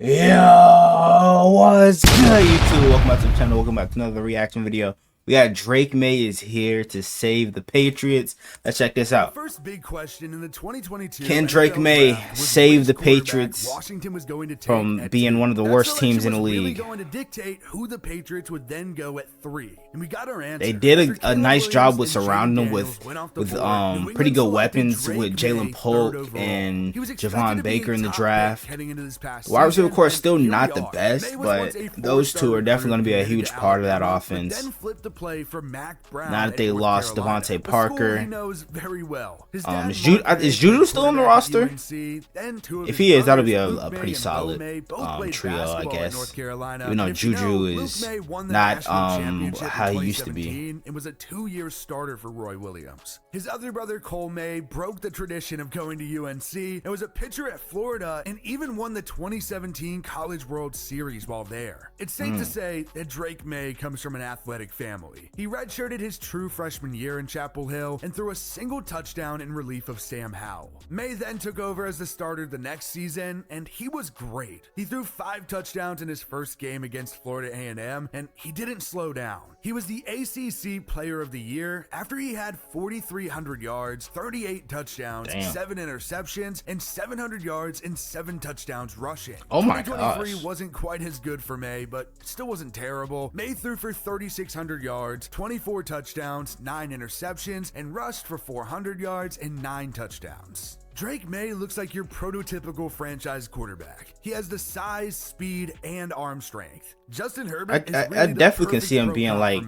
Yo, what's good, YouTube? Welcome back to the channel. Welcome back to another reaction video. We got Drake Maye is here to save the Patriots. Let's check this out. First big question in the 2022 Can Drake Maye save the Patriots Washington was going to take from being one of the worst teams in the league? Really going to dictate who the Patriots would then go at 3. And we got our answer. They did a nice job with surrounding them with pretty good weapons with Jalen Polk and Javon Baker in the draft. Wide receiver core is still not the best, but those two are definitely going to be a huge part of that offense. Now that they lost Devontae Parker. Is Juju still on the roster? If he is, that'll be a pretty solid trio, I guess. Even though Juju is not how he used to be. It was a 2-year starter for Roy Williams. His other brother Cole May broke the tradition of going to UNC and was a pitcher at Florida and even won the 2017 College World Series while there. It's safe to say that Drake Maye comes from an athletic family. He redshirted his true freshman year in Chapel Hill and threw a single touchdown in relief of Sam Howell. Maye then took over as the starter the next season, and he was great. He threw 5 touchdowns in his first game against Florida A&M, and he didn't slow down. He was the ACC Player of the Year after he had 4,300 yards, 38 touchdowns, 7 interceptions, and 700 yards and 7 touchdowns rushing. Oh my 2023 gosh. wasn't quite as good for Maye, but still wasn't terrible. Maye threw for 3,600 yards, 24 touchdowns, 9 interceptions, and rushed for 400 yards and 9 touchdowns. Drake Maye looks like your prototypical franchise quarterback. He has the size, speed, and arm strength. Justin Herbert is really I definitely can see him being like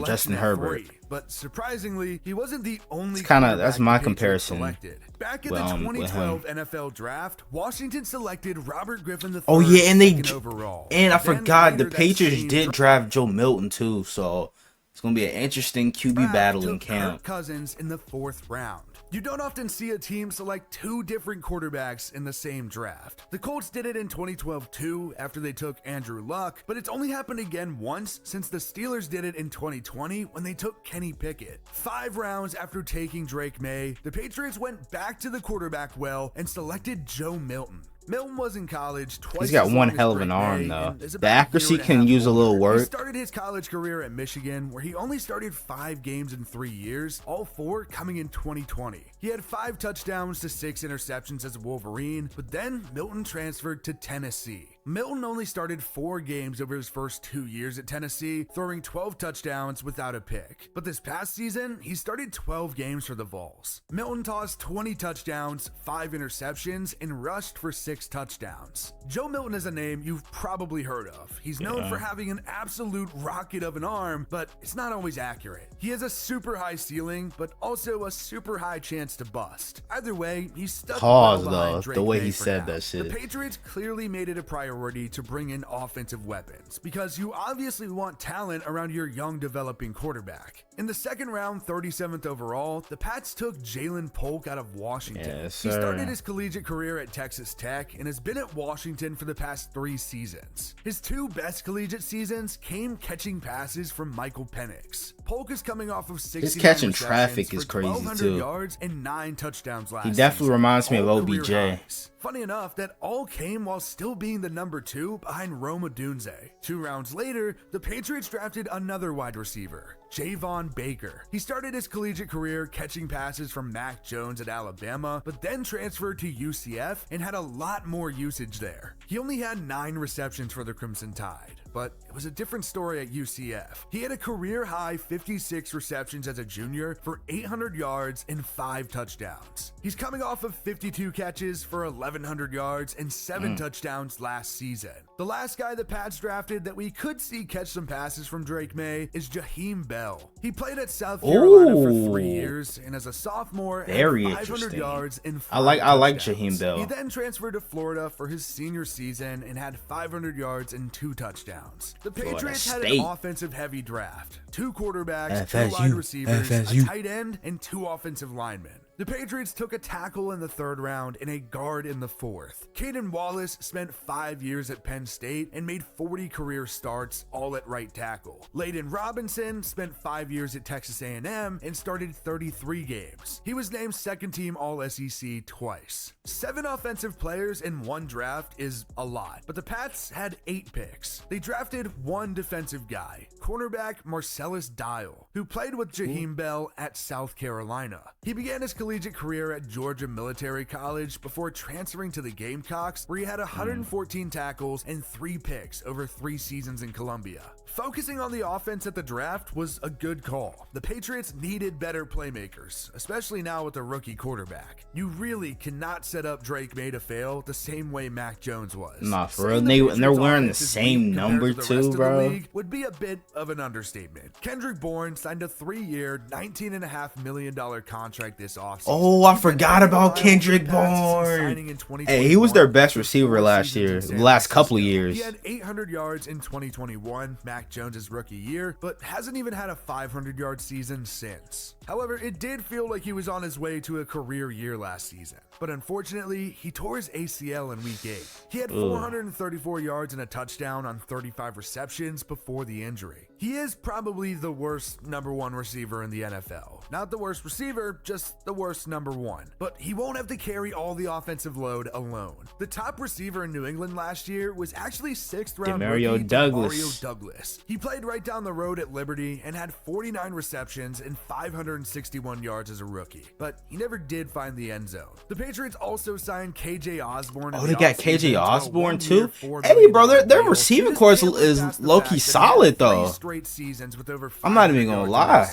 Justin Herbert. But surprisingly, he wasn't the only. That's my comparison. Selected. Back in the 2012 NFL draft, Washington selected Robert Griffin III. Oh yeah, and I Then forgot the later that Patriots same did draft Joe Milton too, so it's gonna be an interesting QB battle in camp. Kirk Cousins in the 4th round. You don't often see a team select 2 different quarterbacks in the same draft. The Colts did it in 2012 too, after they took Andrew Luck, but it's only happened again once since the Steelers did it in 2020 when they took Kenny Pickett. 5 rounds after taking Drake Maye, the Patriots went back to the quarterback well and selected Joe Milton. Milton was in college twice. He's got one hell of an arm, though. The accuracy can use a little work. He started his college career at Michigan, where he only started 5 games in 3 years, all 4 coming in 2020. He had 5 touchdowns to 6 interceptions as a Wolverine, but then Milton transferred to Tennessee. Milton only started 4 games over his first 2 years at Tennessee, throwing 12 touchdowns without a pick. But this past season, he started 12 games for the Vols. Milton tossed 20 touchdowns, 5 interceptions, and rushed for 6 touchdowns. Joe Milton is a name you've probably heard of. He's known for having an absolute rocket of an arm, but it's not always accurate. He has a super high ceiling, but also a super high chance to bust. Either way, he's stuck The way he said that shit. The Patriots clearly made it a priority to bring in offensive weapons because you obviously want talent around your young developing quarterback. In the 2nd round, 37th overall, the Pats took Jalen Polk out of Washington. Yes, he started his collegiate career at Texas Tech and has been at Washington for the past 3 seasons. His 2 best collegiate seasons came catching passes from Michael Penix. Polk is coming off of 69 his catching traffic is crazy too. Yards and 9 touchdowns last He definitely season. reminds me of OBJ. Funny enough, that all came while still being the number 2 behind Rome Odunze. 2 rounds later, the Patriots drafted another wide receiver, Javon Baker. He started his collegiate career catching passes from Mac Jones at Alabama, but then transferred to UCF and had a lot more usage there. He only had 9 receptions for the Crimson Tide, but it was a different story at UCF. He had a career-high 56 receptions as a junior for 800 yards and 5 touchdowns. He's coming off of 52 catches for 1,100 yards and 7 touchdowns last season. The last guy the Pats drafted that we could see catch some passes from Drake Maye is Jaheim Bell. He played at South Carolina for 3 years, and as a sophomore, Very had 500 interesting. yards and 5 I like touchdowns. Jaheim Bell. He then transferred to Florida for his senior season and had 500 yards and 2 touchdowns. The Patriots had an offensive-heavy draft. 2 quarterbacks, 2 wide receivers, a tight end, and 2 offensive linemen. The Patriots took a tackle in the 3rd round and a guard in the 4th. Caden Wallace spent 5 years at Penn State and made 40 career starts, all at right tackle. Layden Robinson spent 5 years at Texas A&M and started 33 games. He was named 2nd team All-SEC twice. 7 offensive players in 1 draft is a lot, but the Pats had 8 picks. They drafted 1 defensive guy, cornerback Marcellus Dial, who played with Jaheim Bell at South Carolina. He began his collegiate career at Georgia Military College before transferring to the Gamecocks, where he had 114 tackles and 3 picks over 3 seasons in Columbia. Focusing on the offense at the draft was a good call. The Patriots needed better playmakers, especially now with a rookie quarterback. You really cannot set up Drake Maye to fail the same way Mac Jones was. Nah, for real. And they're wearing the same number too, bro. Would be a bit of an understatement. Kendrick Bourne signed a 3-year, $19.5 million contract this offseason. Oh, I forgot about Kendrick Bourne. Hey, he was their best receiver last year, the last couple of years. He had 800 yards in 2021, Mac Jones' rookie year, but hasn't even had a 500-yard season since. However, it did feel like he was on his way to a career year last season. But unfortunately, he tore his ACL in week 8. He had 434 yards and a touchdown on 35 receptions before the injury. He is probably the worst number 1 receiver in the NFL. Not the worst receiver, just the worst number 1. But he won't have to carry all the offensive load alone. The top receiver in New England last year was actually 6th round rookie Demario Douglas. He played right down the road at Liberty and had 49 receptions and 561 yards as a rookie. But he never did find the end zone. The Patriots also signed KJ Osborne. Oh, they got KJ Osborne too? Hey, bro, their receiving corps is low-key solid, though. Seasons with over I'm not even gonna lie.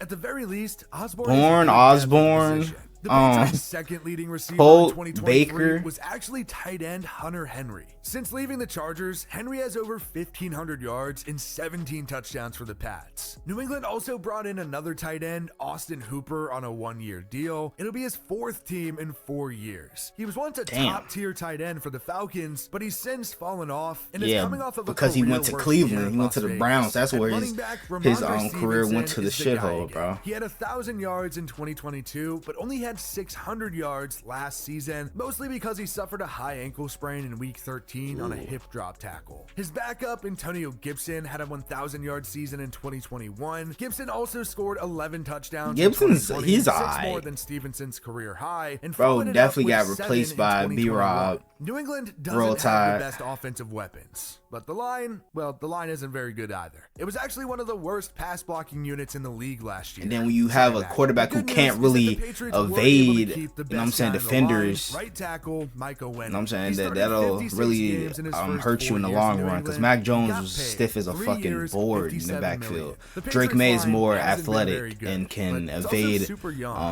At the very least, Osborne, the Patriots' second leading receiver in 2023 Baker was actually tight end Hunter Henry. Since leaving the Chargers, Henry has over 1,500 yards and 17 touchdowns for the Pats. New England also brought in another tight end, Austin Hooper, on a 1-year deal. It'll be his 4th team in 4 years. He was once a top-tier tight end for the Falcons, but he's since fallen off and is coming off of a because he went to Cleveland, he went to the Browns. That's where his career went to the shithole, bro. He had 1,000 yards in 2022, but only had 600 yards last season, mostly because he suffered a high ankle sprain in week 13 on a hip drop tackle. His backup, Antonio Gibson, had a 1,000-yard season in 2021. Gibson also scored 11 touchdowns. He's 6 more than Stevenson's career high. And bro, definitely got replaced by B-Rob. New England doesn't have the best offensive weapons, but the line isn't very good either. It was actually one of the worst pass blocking units in the league last year. And then when you have a quarterback who can't really evade, you know what I'm saying, defenders, right tackle Mike Owen. You know what I'm saying, that'll really hurt you in the long run, because Mac Jones was stiff as a fucking board in the backfield. Drake Maye is more athletic and can evade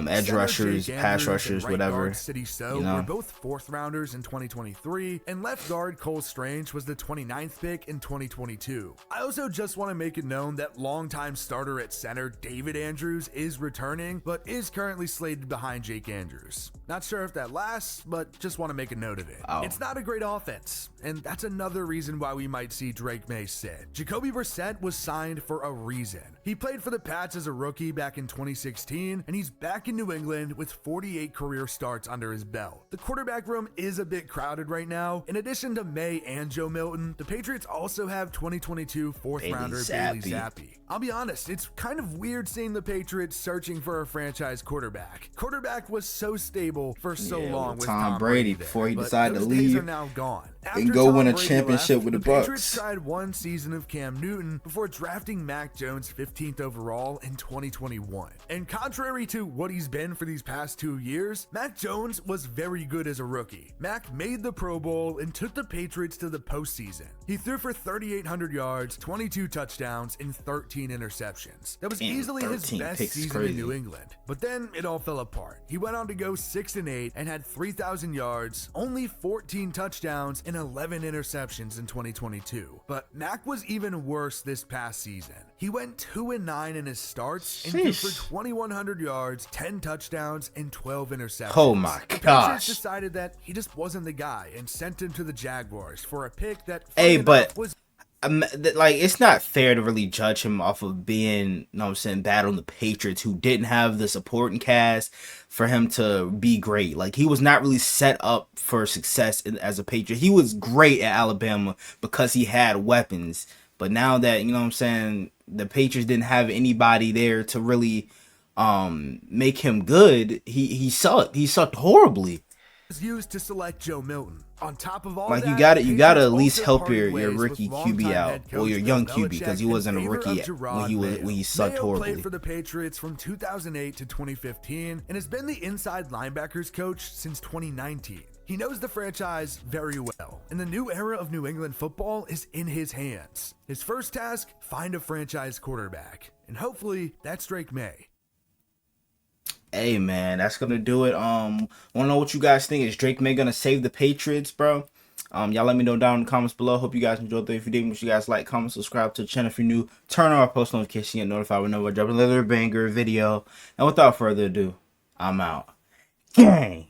edge rushers, pass rushers, whatever. You know, both 4th rounders in 2023, and left guard Cole Strange was the 29th pick in 2022. I also just want to make it known that longtime starter at center David Andrews is returning, but is currently slated behind Jake Andrews. Not sure if that lasts, but just want to make a note of it. It's not a great offense, and that's another reason why we might see Drake Maye sit. Jacoby Brissett was signed for a reason. He played for the Pats as a rookie back in 2016, and he's back in New England with 48 career starts under his belt. The quarterback room is a bit crowded right now. In addition to Maye and Joe Milton, the Patriots also have 2022 4th rounder Bailey Zappi. I'll be honest, it's kind of weird seeing the Patriots searching for a franchise quarterback. Quarterback was so stable for so long with Tom Brady before he decided to leave. Days are now gone. And go win a championship with the Bucks. Patriots tried 1 season of Cam Newton before drafting Mac Jones 15th overall in 2021. And contrary to what he's been for these past 2 years, Mac Jones was very good as a rookie. Mac made the Pro Bowl and took the Patriots to the postseason. He threw for 3,800 yards, 22 touchdowns, and 13 interceptions. That was easily his best season in New England. But then it all fell apart. He went on to go 6-8 and had 3,000 yards, only 14 touchdowns, and 11 interceptions in 2022. But Mac was even worse this past season. He went 2-9 in his starts and threw for 2,100 yards, 10 touchdowns, and 12 interceptions. Oh my gosh. The Patriots decided that he just wasn't the guy and sent him to the Jaguars for a pick that like, it's not fair to really judge him off of being, you know what I'm saying, bad on the Patriots, who didn't have the supporting cast for him to be great. Like, he was not really set up for success as a Patriot. He was great at Alabama because he had weapons. But now that, you know what I'm saying, the Patriots didn't have anybody there to really make him good, he sucked. He sucked horribly. Was used to select Joe Milton. On top of all Like, that, you gotta at least also help parted your ways rookie with QB longtime out, head or your coach young Bill QB, because he Belichick wasn't a in favor rookie of yet Gerard when he sucked Mayo horribly. played for the Patriots from 2008 to 2015 and has been the inside linebackers coach since 2019. He knows the franchise very well, and the new era of New England football is in his hands. His first task, find a franchise quarterback, and hopefully that's Drake Maye. Hey man, that's gonna do it. Wanna know what you guys think? Is Drake Maye gonna save the Patriots, bro? Y'all let me know down in the comments below. Hope you guys enjoyed the video. If you did, make sure you guys like, comment, subscribe to the channel if you're new. Turn on our post notifications, get notified whenever I drop another banger video. And without further ado, I'm out. Gang!